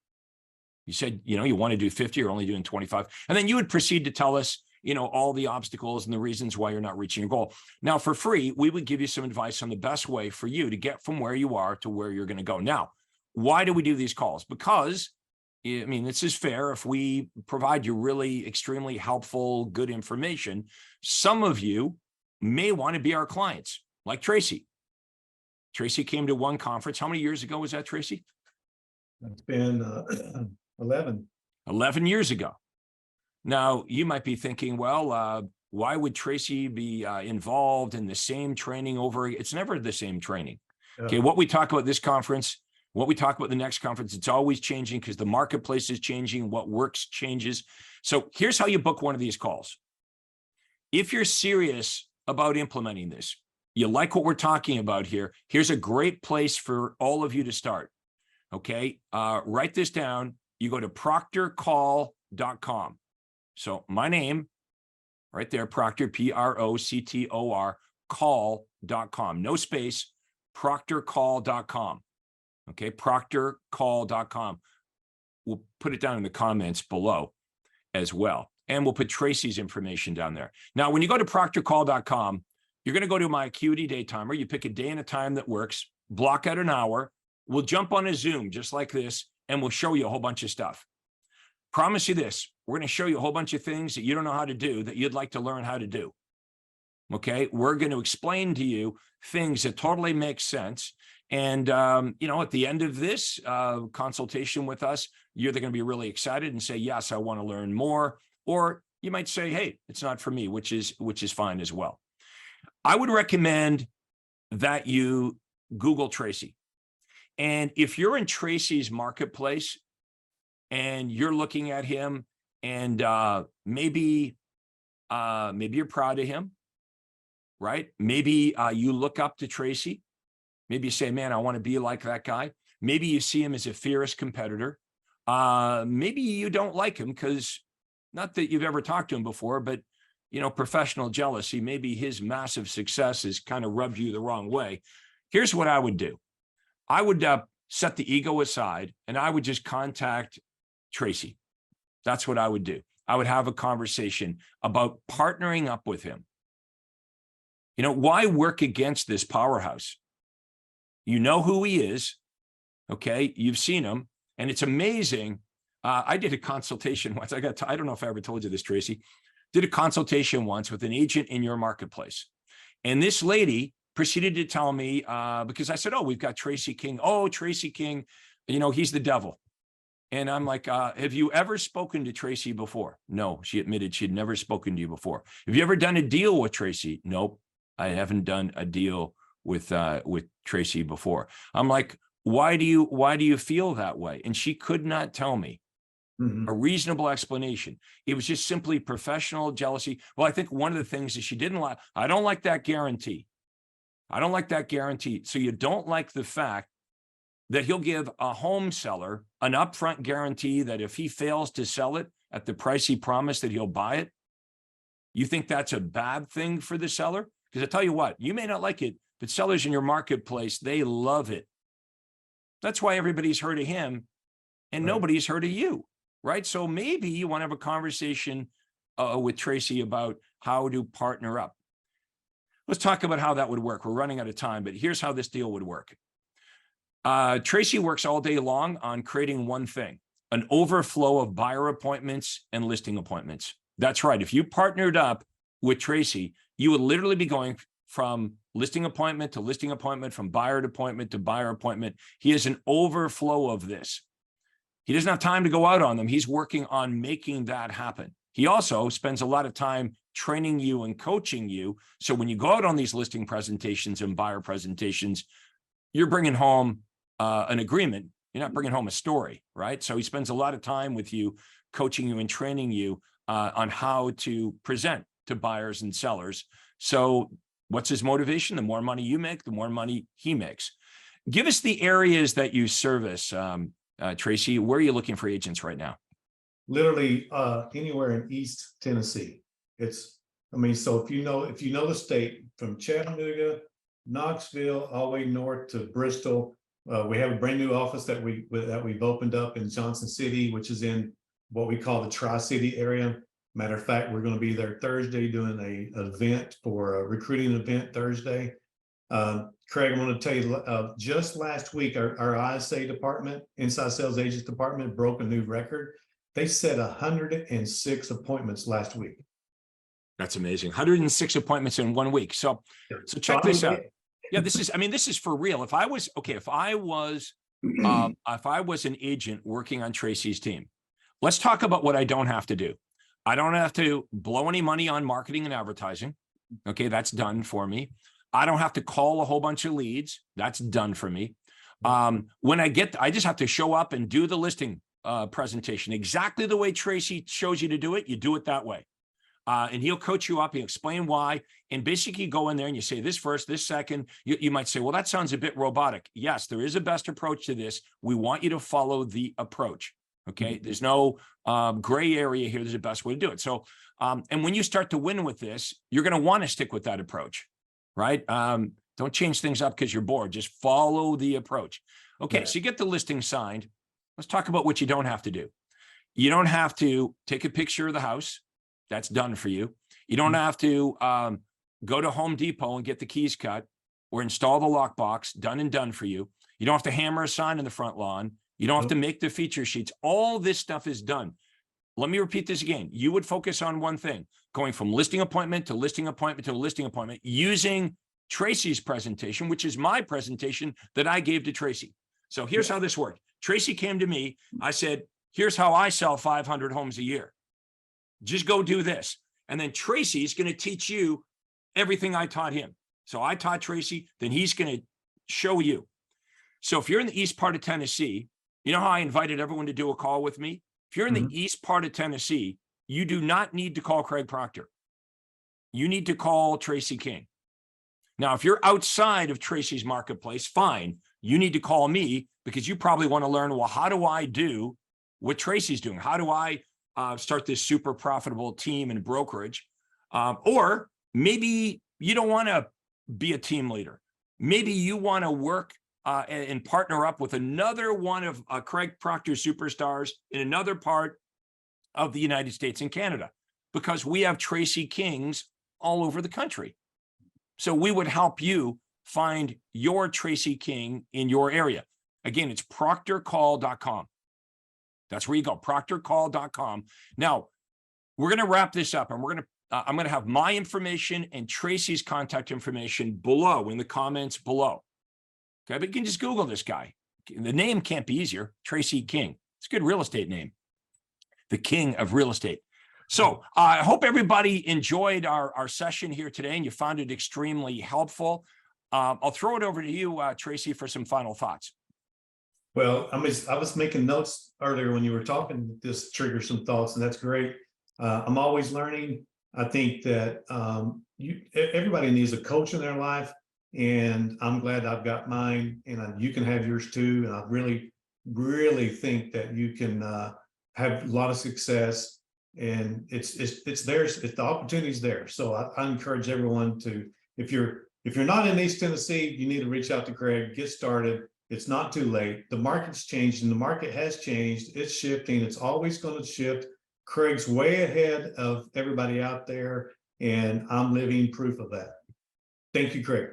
You said, you want to do 50, you're only doing 25. And then you would proceed to tell us, all the obstacles and the reasons why you're not reaching your goal. Now, for free, we would give you some advice on the best way for you to get from where you are to where you're going to go. Now, why do we do these calls? Because this is fair. If we provide you really extremely helpful, good information, some of you may want to be our clients, like Tracy. Tracy came to one conference. How many years ago was that, Tracy? It's been 11. 11 years ago. Now, you might be thinking, well, why would Tracy be involved in the same training over? It's never the same training. Yeah. Okay, what we talk about this conference, what we talk about the next conference, it's always changing because the marketplace is changing, what works changes. So here's how you book one of these calls. If you're serious about implementing this, you like what we're talking about here, here's a great place for all of you to start. Okay, write this down. You go to proctorcall.com. So my name, right there, Proctor, Proctor, call.com. No space, proctorcall.com. Okay, proctorcall.com. We'll put it down in the comments below as well. And we'll put Tracy's information down there. Now, when you go to proctorcall.com, you're going to go to my Acuity Day Timer. You pick a day and a time that works, block out an hour. We'll jump on a Zoom just like this, and we'll show you a whole bunch of stuff. Promise you this, we're going to show you a whole bunch of things that you don't know how to do that you'd like to learn how to do. Okay, we're going to explain to you things that totally make sense. And, at the end of this consultation with us, you're either going to be really excited and say, yes, I want to learn more. Or you might say, hey, it's not for me, which is fine as well. I would recommend that you Google Tracy. And if you're in Tracy's marketplace and you're looking at him and maybe you're proud of him, right? Maybe you look up to Tracy. Maybe you say, man, I want to be like that guy. Maybe you see him as a fierce competitor. Maybe you don't like him because, not that you've ever talked to him before, but, professional jealousy, maybe his massive success has kind of rubbed you the wrong way. Here's what I would do. I would set the ego aside and I would just contact Tracy. That's what I would do. I would have a conversation about partnering up with him. Why work against this powerhouse? You know who he is. Okay. You've seen him. And it's amazing. I did a consultation once. I don't know if I ever told you this, Tracy. Did a consultation once with an agent in your marketplace. And this lady proceeded to tell me, because I said, oh, we've got Tracy King. Oh, Tracy King, he's the devil. And I'm like, have you ever spoken to Tracy before? No, she admitted she'd never spoken to you before. Have you ever done a deal with Tracy? Nope, I haven't done a deal with Tracy before. I'm like, why do you feel that way? And she could not tell me a reasonable explanation. It was just simply professional jealousy. Well, I think one of the things that she didn't like, I don't like that guarantee. I don't like that guarantee. So you don't like the fact that he'll give a home seller an upfront guarantee that if he fails to sell it at the price he promised, that he'll buy it. You think that's a bad thing for the seller? Because I tell you what, you may not like it, but sellers in your marketplace, they love it. That's why everybody's heard of him and Right. nobody's heard of you, right? So maybe you want to have a conversation with Tracy about how to partner up. Let's talk about how that would work. We're running out of time, but here's how this deal would work. Tracy works all day long on creating one thing, an overflow of buyer appointments and listing appointments. That's right. If you partnered up with Tracy, you would literally be going from listing appointment to listing appointment, from buyer appointment to buyer appointment. He has an overflow of this. He doesn't have time to go out on them. He's working on making that happen. He also spends a lot of time training you and coaching you. So when you go out on these listing presentations and buyer presentations, you're bringing home an agreement. You're not bringing home a story, right? So he spends a lot of time with you, coaching you and training you on how to present to buyers and sellers. So what's his motivation? The more money you make, the more money he makes. Give us the areas that you service, Tracy. Where are you looking for agents right now? Literally anywhere in East Tennessee. So if you know the state from Chattanooga, Knoxville, all the way north to Bristol. We have a brand new office that we've opened up in Johnson City, which is in what we call the Tri-City area. Matter of fact, we're going to be there Thursday doing an event for a recruiting event Thursday. Craig, I want to tell you, just last week, our ISA department, Inside Sales Agents Department, broke a new record. They set 106 appointments last week. That's amazing. 106 appointments in 1 week. So check this out. Yeah, this is for real. If I was an agent working on Tracy's team, let's talk about what I don't have to do. I don't have to blow any money on marketing and advertising. Okay, that's done for me. I don't have to call a whole bunch of leads. That's done for me. I just have to show up and do the listing presentation exactly the way Tracy shows you to do it. You do it that way. And he'll coach you up, he'll explain why, and basically go in there and you say this first, this second. You might say, well, that sounds a bit robotic. Yes, there is a best approach to this. We want you to follow the approach. Okay, there's no gray area here. There's a best way to do it. So, and when you start to win with this, you're going to want to stick with that approach, right? Don't change things up because you're bored. Just follow the approach. Okay, so you get the listing signed. Let's talk about what you don't have to do. You don't have to take a picture of the house. That's done for you. You don't have to go to Home Depot and get the keys cut or install the lockbox. Done and done for you. You don't have to hammer a sign in the front lawn. You don't have to make the feature sheets. All this stuff is done. Let me repeat this again. You would focus on one thing, going from listing appointment to listing appointment to listing appointment using Tracy's presentation, which is my presentation that I gave to Tracy. So here's how this worked. Tracy came to me. I said, here's how I sell 500 homes a year. Just go do this. And then Tracy's going to teach you everything I taught him. So I taught Tracy, then he's going to show you. So if you're in the east part of Tennessee, you know how I invited everyone to do a call with me? If you're in the east part of Tennessee, you do not need to call Craig Proctor. You need to call Tracy King. Now, if you're outside of Tracy's marketplace, fine. You need to call me because you probably want to learn, well, how do I do what Tracy's doing? How do I start this super profitable team and brokerage? Or maybe you don't want to be a team leader. Maybe you want to work and partner up with another one of Craig Proctor's superstars in another part of the United States and Canada, because we have Tracy Kings all over the country. So we would help you find your Tracy King in your area. Again, it's proctorcall.com. That's where you go, proctorcall.com. Now, we're going to wrap this up, and I'm going to have my information and Tracy's contact information below in the comments below. Okay, but you can just Google this guy. The name can't be easier, Tracy King. It's a good real estate name, the king of real estate. So I hope everybody enjoyed our session here today and you found it extremely helpful. I'll throw it over to you, Tracy, for some final thoughts. Well, I was making notes earlier when you were talking. This triggered some thoughts, and that's great. I'm always learning. I think that everybody needs a coach in their life, and I'm glad I've got mine, and you can have yours too. And I really, really think that you can have a lot of success and it's theirs. If the opportunity's there. So I encourage everyone to, if you're not in East Tennessee, you need to reach out to Craig, get started. It's not too late. The market's changed, and the market has changed. It's shifting. It's always going to shift. Craig's way ahead of everybody out there, and I'm living proof of that. Thank you, Craig.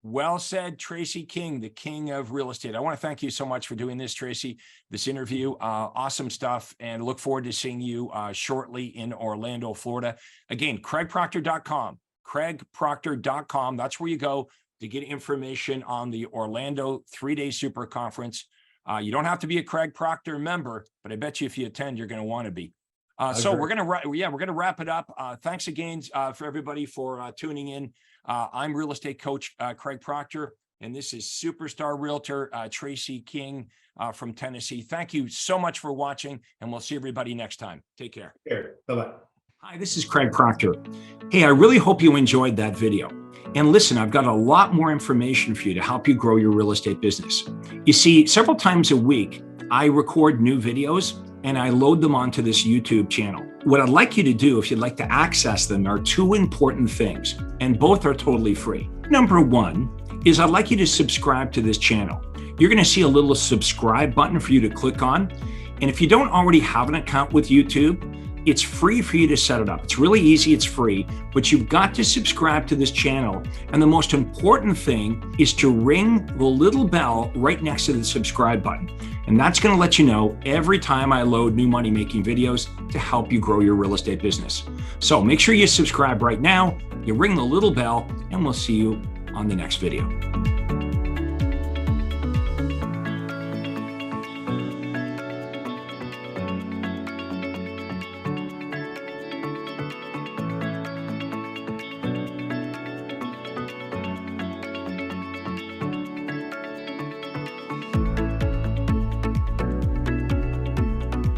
Well said, Tracy King, the king of real estate. I want to thank you so much for doing this, Tracy, this interview. Awesome stuff, and look forward to seeing you shortly in Orlando, Florida. Again, craigproctor.com, craigproctor.com. That's where you go to get information on the Orlando 3-day super conference. You don't have to be a Craig Proctor member, but I bet you if you attend, you're going to want to be. So we're gonna wrap it up. Thanks again for everybody for tuning in. I'm real estate coach Craig Proctor, and this is superstar realtor Tracy King from Tennessee. Thank you so much for watching, and we'll see everybody next time. Take care. Bye-bye. Hi, this is Craig Proctor. Hey, I really hope you enjoyed that video. And listen, I've got a lot more information for you to help you grow your real estate business. You see, several times a week, I record new videos and I load them onto this YouTube channel. What I'd like you to do, if you'd like to access them, are two important things, and both are totally free. Number one is I'd like you to subscribe to this channel. You're gonna see a little subscribe button for you to click on. And if you don't already have an account with YouTube, it's free for you to set it up. It's really easy, it's free, but you've got to subscribe to this channel. And the most important thing is to ring the little bell right next to the subscribe button. And that's gonna let you know every time I load new money-making videos to help you grow your real estate business. So make sure you subscribe right now, you ring the little bell, and we'll see you on the next video.